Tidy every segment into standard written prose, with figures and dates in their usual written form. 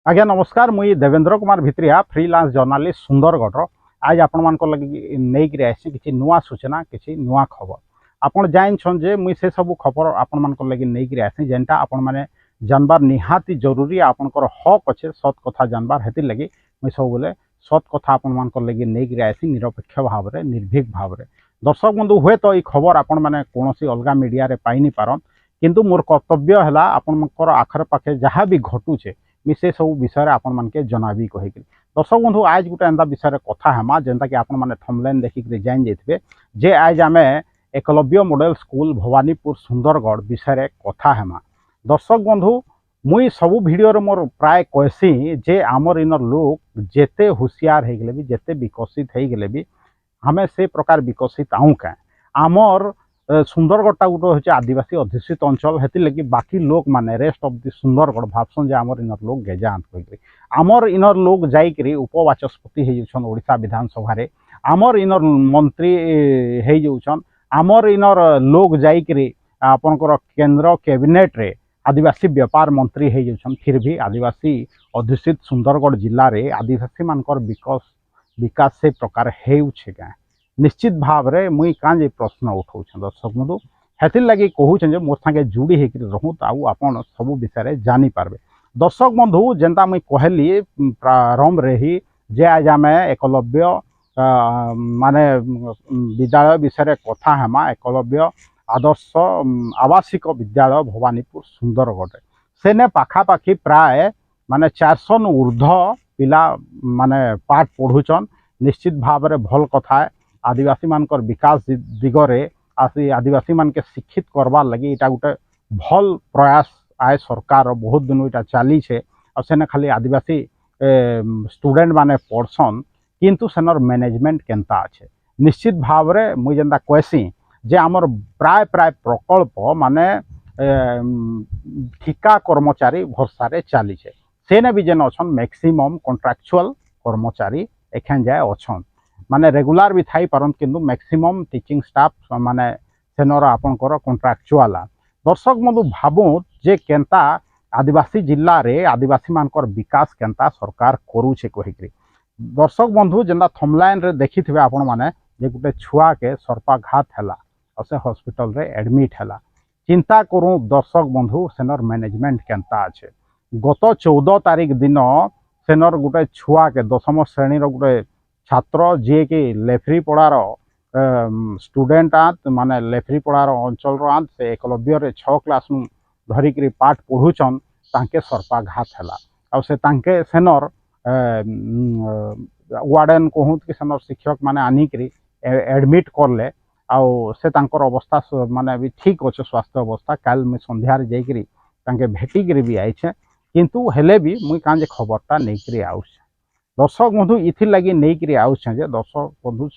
आज्ञा नमस्कार मुई देवेंद्र कुमार भित्रिया फ्रीलांस जर्नालिस्ट सुंदरगढ़ आज आपण मान लगी नहीं आसी किसी नुआ सूचना किसी नुआ खबर आपड़ जान जे मुई से सब खबर आपण मान लगी नहीं आसी जेनटा आपण मैंने जानबार निहाती जरूरी आपंकर हक अच्छे सत कथा जानबार हेती लगी मुई सब बोले सत कथा आपण मान लगी नहीं आसी निरपेक्ष भाव में निर्भीक भाव में दर्शक बंधु हुए तो ये खबर आपण मैंने कौन अलग मीडिया पाई पारन किंतु मोर कर्तव्य है आपंकर आखर पाखे जहाँ भी घटुचे से सब विषय आपण मानके जनाबी कहीक दर्शक बंधु आज गोटे एंता विषय कथा हेमा जेनता कि आपण माने थंबनेल देखिक जान जाइथिबे जे आज आमे एकलव्य मॉडल स्कूल भवानीपुर सुंदरगढ़ विषय कथा हेमा। दर्शक बंधु मुई सब वीडियो रे मोर प्राय कहसी जे आमर इनर लोग जेते होशियार हो गले भी जेते विकसित हो गले भी हमें से प्रकार विकसित आऊँ क्या आमर सुंदरगढ़ गोटे हूँ आदिवासी अध्युषित अंचल हेती लगी बाकी लोग माने रेस्ट ऑफ द सुंदरगढ़ भावसन जे आमर इनर लोग गेजांत कहीकि आमर इनर लोग जाइकरी उपवाचस्पति हो ओडिशा विधानसभा रे आमर इनर मंत्री हो आमर इनर लोग जाइकरी आपनकर केंद्र कैबिनेट रे आदिवासी व्यापार मंत्री हो फिर भी आदिवासी अध्युषित सुंदरगढ़ जिले में आदिवासी मानकर विकास से प्रकार होउछे क्या निश्चित भाव रे मुई काजे प्रश्न उठाऊ दर्शक बंधु हेतिर लगी कहूँ मोर संगे जुड़ी होकर रहूँ तो आपन सब विषय जानी पारबे। दर्शक बंधु जेनता मुई कहली प्रारंभ रे ही जे आज आम एकलव्य माने विद्यालय विषय कथा हेमा एकलव्य आदर्श आवासिक विद्यालय भवानीपुर सुंदरगढ़ सेने पाखापाखि प्राय माने 400 ऊर्ध्व पिला माने पाठ पढ़ुचन निश्चित भाव में भल कथा है आदिवासी मानकर विकास दिगरे आसी आदिवासी मान के शिक्षित करवार लगी इटा गोटे भल प्रयास आए सरकार बहुत दिन इटा चली छे और सेने खाली आदिवासी स्टूडेंट माने पढ़सन किंतु सेनर मैनेजमेंट केनता अच्छे निश्चित भाव में मुई जेनता कहसी जे आमर प्राय प्राय प्रकल्प माने ठिका कर्मचारी भरसा चली छे सेने भी जेन अच्छन मैक्सिमम कॉन्ट्रैक्चुअल कर्मचारी एखेन जाए अच्छन माने रेगुलर भी थाई पारन किंतु मैक्सिमम टीचिंग स्टाफ माने सेनर आपनकर कॉन्ट्रैक्चुअल दर्शक बंधु भाबू जे केनता आदिवासी जिल्ला रे आदिवासी मानकर विकास केनता सरकार करूछे कहिकरी दर्शक बंधु जेनता थंबनेल रे देखिथिबे आपण माने जे गुटे छुआ के सर्पाघात हैला और से हॉस्पिटल रे एडमिट हैला चिंता करूँ दर्शक बंधु सेनर मैनेजमेंट केनता अच्छे गत 14 तारीख दिन सेनर गुटे छुआ के 10म श्रेणी रो गुटे छात्र जी कि लेफ्रीपड़ार स्टूडेंट आंत माने लेफ्रीपड़ार अंचल आंत से एकलव्य रे 6 क्लास धरिक पाठ पढ़ुचन तांके सर्पाघात हैला और से तांके सेनर वार्डन कहूँ कि सेनर शिक्षक माने आनिक एडमिट करले आउ से तांकर अवस्था माने भी ठीक अच्छे स्वास्थ्य अवस्था काल मुझे संध्यार जाइकरी तांके भेटिक भी आईछे किंतु हेले भी मुई काजे खबरटा नहीं आउछे दर्शक बंधु इथिर लगी नहीं आउछे जे दर्शक बंधु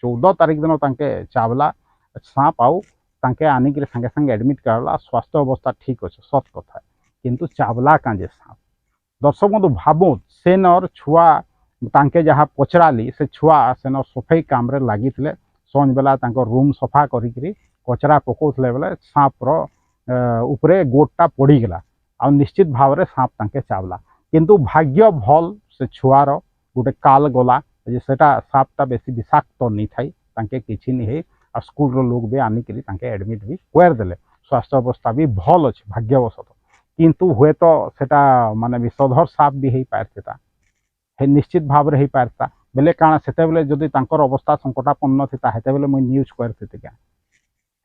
14 तारीख दिन तांके चावला सांप आउ तांके आनिक संगे संगे एडमिट करला स्वास्थ्य अवस्था ठीक अच्छे सत कथा किंतु चावला काजे सांप दर्शक बंधु भाबू सेनर छुआ तांके जहाँ पचराली से छुआ सेनर सफाई काम रे लगी संज बेला रूम सफा करी कचरा पकाउले बेले सांपर उपरे गोटा पड़गला आ निश्चित भाव में सांप तांके चावला किंतु भाग्य भल से छुआर गोटे काल गला सेटा सांपटा बेसी विषाक्त नहीं थाई तांके किछि नहीं है आ स्कूल रो लोग भी आनिक तांके एडमिट भी कर देले स्वास्थ्य अवस्था भी भल अच्छे भाग्यवशत किंतु हुए तो सेटा माने विषधर सांप भी हो पारता निश्चित भाव में हो पारता बेले काଣା सेतेबेले जदि तांकर अवस्था संकटापन्न थिता हेतेबेले मुई न्यूज करते क्या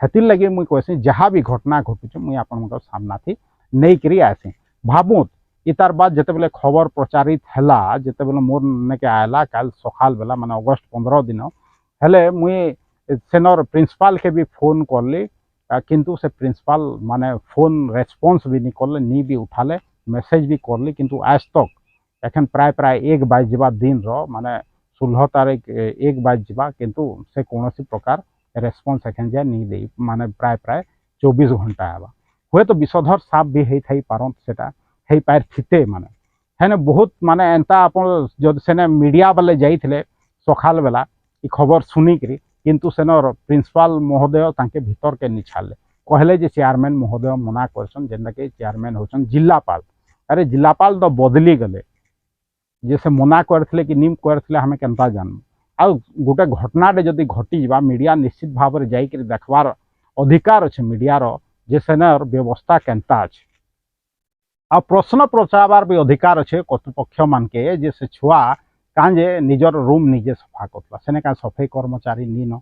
हेतिर लगे मुई कहसी जहाँ भी घटना घटुचे मुई आपनकर सामना थी नहीं करी आसी भाबू इतार बाद जेतेबेले खबर प्रचारित हैला जेतेबेले मोर नेके आयला काल सकाल बेला माने अगस्त 15 दिन हेले मुई सेनर प्रिंसिपल के भी फोन करली किंतु से प्रिंसिपल माने फोन रेस्पॉन्स भी नहीं करले नी भी उठाले मेसेज भी करली किंतु आज तक एखन प्राय प्राय 1 बज जावा दिन रो माने 16 तारीख 1 बज जावा किंतु से कौन प्रकार रेस्पॉन्स एखन जाए नहीं दे माने प्राय प्राय 24 घंटा आवा हुए तो विषधर सांप भी हो थाई पारन सेटा हो पार थिते माने है बहुत माने एंता आपन जब सेने मीडिया वाले जाइथिले सकाल बेला ई खबर सुनिकरी किंतु सेनर प्रिंसिपल महोदय तांके भीतर के नहीं छाड़ले कहले जे चेयरमैन महोदय मना करसन जेनटा के चेयरमैन होसन जिलापाल अरे जिलापाल तो बदली गले जे से मना करथिले कि निम करथिले हमें केनता जानू आ गोटे घटनाटे जदि घटीजा मीडिया निश्चित भाव में जाइक देखबार अधिकार अच्छे मीडियार जे सेनार व्यवस्था केनता अच्छे आ प्रश्न पचारबार भी अधिकार अच्छे कर्तृपक्ष मानके जे से छुआ काजे निजर रूम निजे सफा करला सेने का सफाई कर्मचारी नीन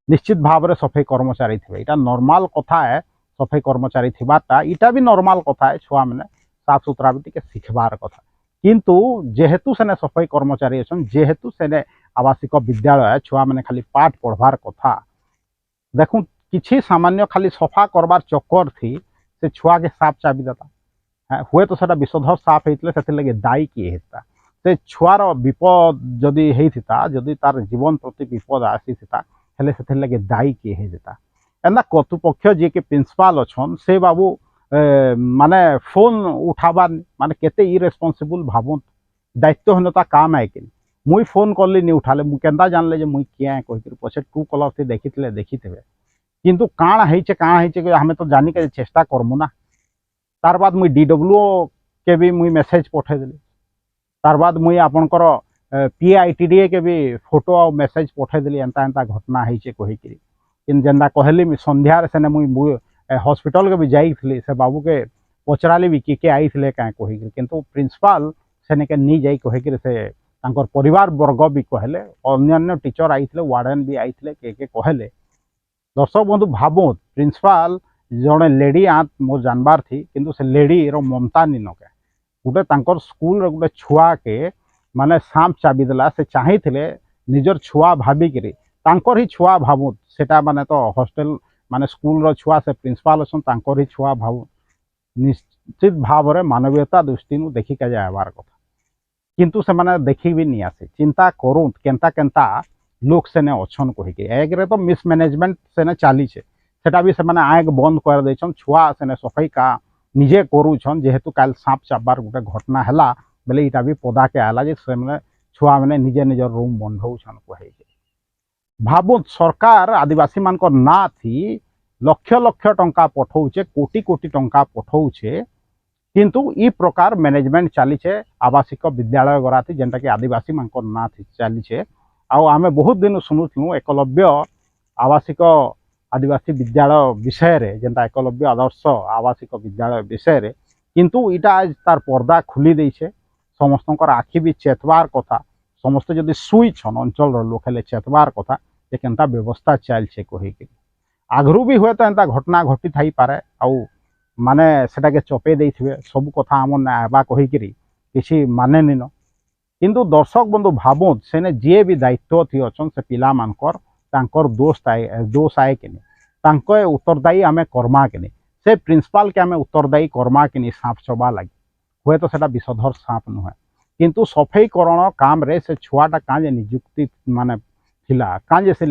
निश्चित भाव में सफाई कर्मचारी थे यहाँ नॉर्मल कथा है सफाई कर्मचारी थिबारटा इटा भी नॉर्मल कथा है छुआ मैंने साफ सुथरा भी टिके शिखबार कथा किंतु जेहेतु सेने सफाई कर्मचारी अच्छा जेहेतु सेने आवासिक विद्यालय छुआ मैंने खाली पाठ पढ़वार कथा देखूँ किसी सामान्य खाली सफा करवार चक्कर थी से छुआ के साफ चाबी देता हुए तो विषधर साफ होते से लगे दायी किए होता से छुआर विपद जदि होता जदि तार जीवन प्रति विपद आसी हेले से लगे दायी किए होता एना कर्तृपक्ष जी के प्रिंसिपाल अच्छन से बाबू माने फोन उठाबार माने केते इरेस्पॉन्सिबल भावुन दायित्वहीनता काम है कि मुई फोन कली नहीं उठाले मुझे केन्ता जानले जे मुई किए कह पछे टू कलर से देखी थे किंतु काण है हमें तो जानी के चेष्टा करमु ना तार बाद मुई DWO के भी मुई मेसेज पठेदेली तार बाद मुई आपणकर PITDA के भी फोटो और मेसेज पठेदेली एंता एंता घटना है कहीकि जेनता कहली संध्यार सेने मुई हॉस्पिटल के भी जाइली से बाबू के पचराली भी किए आई थे क्या कहीकि किंतु प्रिंसिपाल सेने के नहीं जाई कहीकि से तांकर परिवार वर्ग भी कहले अन्य टीचर आई वार्डन भी आई के कहले दर्शक बंधु भावो प्रिंसिपाल जड़े लेडी आत मोर जानबार थी किंतु से लेडी रो ममता नी नके गोटे तांकर स्कूल रे गोटे छुआ के माने सांप चाबी देला से चाही थिले निजर छुआ भाबिकरी तांकर ही छुआ भावु सेटा माने तो हॉस्टल माने स्कूल रो छुआ से प्रिंसिपाल असन तांकर ही छुआ भावु निश्चित भाव में मानवीयता दृष्टि देखी के जाबार कथा किंतु से माने देखी भी नहीं आसे चिंता करूँ केनता केनता लोक सेने अच्छन कहीकि एक रे तो मिसमैनेजमेंट सेने चली सेटा भी से माने आग बंद कर देछन छुआ सेने सफाई का निजे करूछन जेहेतु काल सांप चाबार गोटे घटना हैला बेले इटा भी पदा के आला जे से माने छुआ मैंने निजे निजर रूम बंद होछन कहीकि भावुन सरकार आदिवासी मान ना थी लक्ष लक्ष टंका पठाऊे कोटी कोटी टंका पठाऊे किंतु ई प्रकार मैनेजमेंट चली आवासिक विद्यालय गरा थी जेनटा कि आदिवासी मान ना थी चली आमे बहुत दिन शुणुलु एकलव्य आवासिक आदिवासी विद्यालय विषय रे जेनटा एकलव्य आदर्श आवासिक विद्यालय विषय रे किंतु इटा आज तार पर्दा खुली देछे समस्तकर आखि भी चेतबार कथा समस्त जदि शुईछन अंचल लोक हेले चेतबार कथा जे केनता व्यवस्था चलछे कहीकि आगरू भी हुए तो एंता घटना घटी थाई पारे आउ माने सेटा के चपे देइथिबे सब कथा हमन ना आबा कहीकि किछि माने निनो किंतु दर्शक बंधु भावुन सेने जे भी दायित्व थी अच्छन से पिला मानकर तांकर दोष आए कि तांको उत्तरदायी आमे कर्मा कि से प्रिंसिपाल के आमे उत्तरदायी कर्मा कि सांप चबा लगी हुए तो सेटा विषधर सांप नुहे किंतु सफाईकरण काम रे से छुआटा काजे नियुक्ति माने थिला काजे से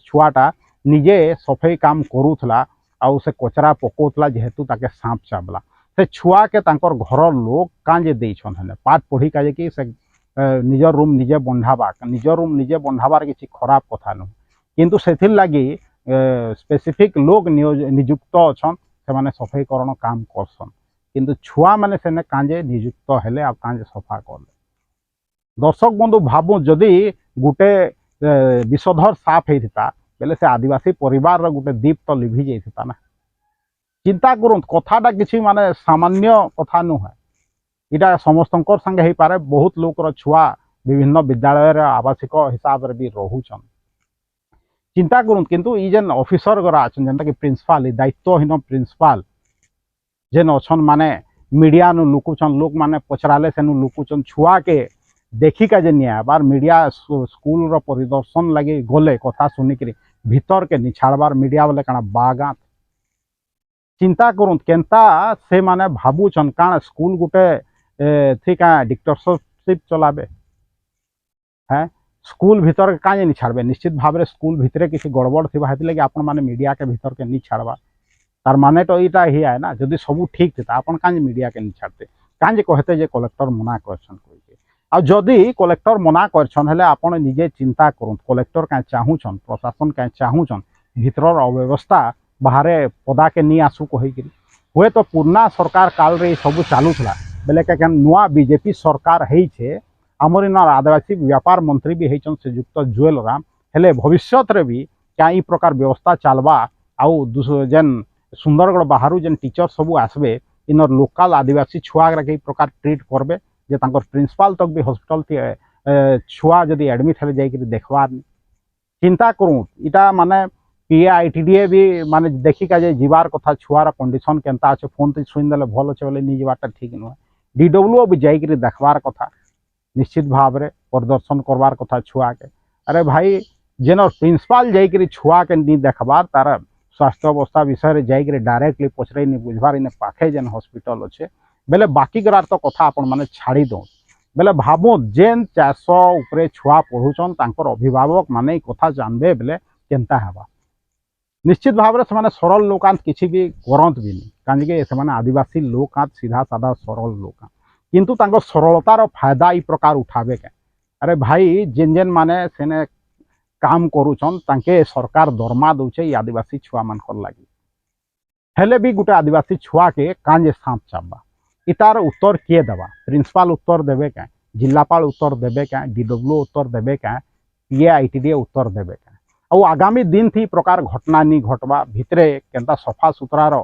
छुआटा निजे सफाई काम करूथला आउ से कचरा पकोतला जेहेतु ताके सांप चाबला से छुआ के तांकर घर लोग काजे देइछन हने पाठ पढ़ी काजे कि से निजर रूम निजे बंधाबा निजर रूम निजे बंधाबार किसी खराब कथा नुह किंतु सेथिर लगी स्पेसिफिक लोग नियुक्त अच्छन से माने सफाईकरण काम करसन किंतु छुआ माने सेने कांजे नियुक्त हेले आ कांजे सफा करले दर्शक बंधु भावु जदि गोटे विषधर साफ होता बेले से आदिवासी परिवार गोटे दीप तो लिभि जाइता ना चिंता करूँ कथाटा किसी माने सामान्य कथा नुहे इटा समस्तंकर संगे हो पारे बहुत लोकर छुआ विभिन्न विद्यालय आवासिक हिसाब रे भी रहुछन चिंता करूँ किंतु ई जेन ऑफिसर गरा अच्छन जेनटा कि प्रिंसिपाल दायित्वहीन प्रिंसिपाल जेन अच्छन माने मीडिया नु लुकुछन लोक माने पचराले से लुकुछन छुआ के देखी का जे निया बार मीडिया स्कूल रो परिदर्शन लगे गले कथा सुनिकरी भीतर के निछाड़बार मीडिया वाले काना बागा चिंता करूँ केनता से माने भाबुछन काना स्कूल गुटे थी क्या डिक्टरशिप चलाबे हैं स्कूल भीतर काजे नहीं छाड़बे निश्चित भाव में स्कूल भितरे किसी गड़बड़ थी लगे आपण माने मीडिया के भीतर के नहीं छाड़बा तार माने तो इटा ही है ना जदि सब ठीक थे आपण काजे मीडिया के नहीं छाड़ते काजे कहते जे कलेक्टर मना करछन कहिके आ जदि कलेक्टर मना करछन हेले आपण निजे चिंता करूँ कलेक्टर क्या चाहूछन प्रशासन क्या चाहूछन भीतर अव्यवस्था बाहर पदा के नहीं आसू कहीकि हुए तो पुराना सरकार काल रे सब चालूला बेले क्या नुआ बीजेपी सरकार है आमर इन आदिवासी व्यापार मंत्री भी होती श्रीजुक्त जुएल राम हेले भविष्य भी क्या ई प्रकार व्यवस्था चलवा आउ जेन सुंदरगढ़ बाहर जेन टीचर सब आसबे इनर लोकल आदिवासी छुआ के प्रकार ट्रीट करबे जे तांकर प्रिंसिपाल तक भी हॉस्पिटल छुआ जदि एडमिट हेले जाइकरी देखबार चिंता करूँ इटा माने पीएआईटीडीए भी माने देखिका जे जीवार कथा छुआर कंडीशन केनता अच्छे फोन ते सुन भल अच्छे बोले नहीं जावाटा ठीक नुहे डीडब्ल्यूओ भी जाइकरी देखबार कथा निश्चित भाव रे प्रदर्शन करवार कथा छुआ के अरे भाई जेन प्रिंसिपाल जाइकरी छुआ के नहीं देखबार तार स्वास्थ्य अवस्था विषय रे जाइकरी डायरेक्टली पचरे नहीं बुझबार इन पाखे जेन हॉस्पिटल अच्छे बेले बाकी करार तो कथा आपण माने छाड़ी दो बेले भावो जेन 400 उपरे छुआ पढ़ुचन तांकर अभिभावक माने कथा जानबे बेले केनता हेबा निश्चित भाव में से सरल लोकांत किसी भी करत भी नहीं कहीं से आदिवासी लोकांत सीधा साधा सरल लोकांत किंतु तांको सरलतार फायदा ई प्रकार उठावे के अरे भाई जेन जेन माने सेने काम करूचन तांके सरकार दरमा दौचे आदिवासी छुआ मान लगी हेले भी गोटे आदिवासी छुआ के कांजे सांप चाबा इतार उत्तर किए देवा प्रिंसिपाल उत्तर देवे क्या जिलापाल उत्तर देवे क्या डीडब्ल्यू उत्तर देवे क्या पीएआईटीडीए उत्तर देवे क्या और आगामी दिन थी प्रकार घटना नहीं घटवा भितरे केनता सफा सुतरार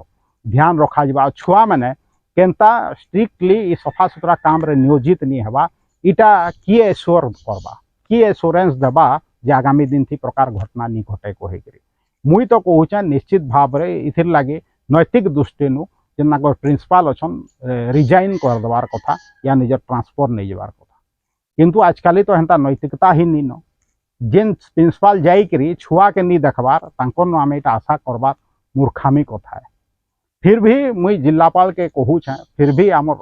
ध्यान रखा जा छुआ मैंने केनता स्ट्रिक्टली सफा सुतरा काम रे नियोजित नहीं हवा इटा किए एश्योर करवा किए एश्योरेंस देवा जे आगामी दिन थी प्रकार घटना नहीं घटे कहीकि मुई तो कहूचे निश्चित भाव रे इथिर लगे नैतिक दृष्टि जेन प्रिंसिपाल अच्छन रिजाइन करदेवार कथा या निजर ट्रांसफर नहीं जावार कथा किंतु आजकल तो हेन्ता नैतिकता ही नहीं न जेन प्रिंसिपाल जाइकरी छुआ के नहीं देखबार तांकर आम यहाँ आशा करबार मूर्खामी कथा है फिर भी मुई जिलापाल के कहूछे फिर भी आमर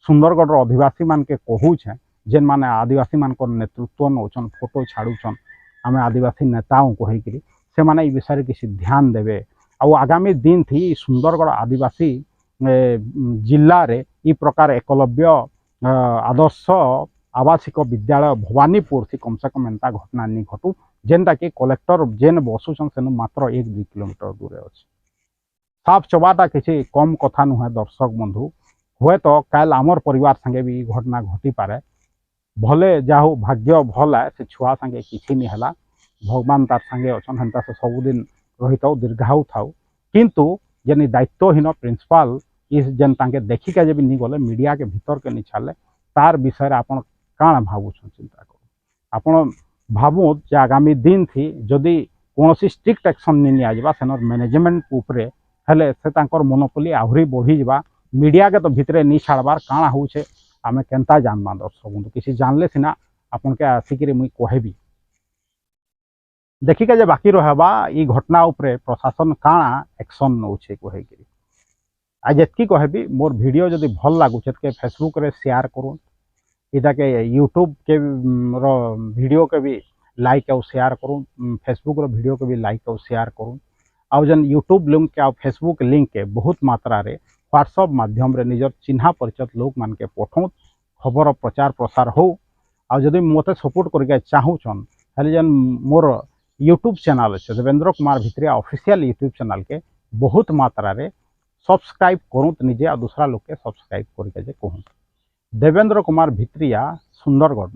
सुंदरगढ़ आदिवासी मान के कहूछे जेन माने आदिवासी मान नेतृत्व नौचन फोटो छाड़ुचन आम आदिवासी नेताओं कहीकि से माने ई विषय किसी ध्यान देवे आ आगामी दिन थी सुंदरगढ़ आदिवासी जिल्ला रे ई प्रकार एकलव्य आदर्श आवासिक विद्यालय भवानीपुर थी कम से कम एंता घटना नहीं घटू जेनटा कि कलेक्टर जेन बसुचन से मात्र 1-2 किलोमीटर दूर अच्छे साफ चबाटा किसी कम कथा नुहे दर्शक बंधु हुए तो काल आमर परिवार संगे भी घटना घटी पारे भले जाहू भाग्य भल है से छुआ संगे किसी नहीं है भगवान तार संगे अच्छन हेन्ता से सबुदिन रही था दीर्घाऊ था किंतु जेन दायित्वहीन प्रिंसिपाल इस जेन तांके देखिका जब नहीं गले मीडिया के भीतर के नहीं छाड़े तार विषय आपन काण भावुछन चिंता कर आपण भावु जे आगामी दिन थी जदि कौन स्ट्रिक्ट एक्शन नहीं निया सेनर मैनेजमेंट उपरे हेले से तांकर मोनोपोली आहरी बढ़ी जा मीडिया के तो भितरे नहीं छाड़बार काण होचे आमे केनता जानबा दर्शक बंधु किसी जानले सिना आपन के आसिक मुई कहबी देखिका जे बाकी रहबा ई घटना उपरे प्रशासन काणा एक्शन नौचे कहीकि आज एतकी कहबी मोर वीडियो जदि भल लागुचे के फेसबुक रे शेयर करूँ इटा के यूट्यूब के वीडियो के भी लाइक और शेयर करूँ फेसबुक रो वीडियो के भी लाइक और शेयर करूँ आउ जन यूट्यूब लिंक के फेसबुक लिंक के बहुत मात्रा रे व्हाट्सएप माध्यम रे निजर चिन्हा परिचित लोक मान के पठाऊँ खबर प्रचार प्रसार हो आउ जदि मते सपोर्ट करके चाहूचन हेले जन मोर यूट्यूब चैनल अच्छे Devendra Kumar Bhitriya official YouTube channel के बहुत मात्रा रे सब्सक्राइब करूँ तो निजे और दूसरा लोग के सब्सक्राइब करके कहूँ देवेंद्र कुमार भित्रिया सुंदरगढ़।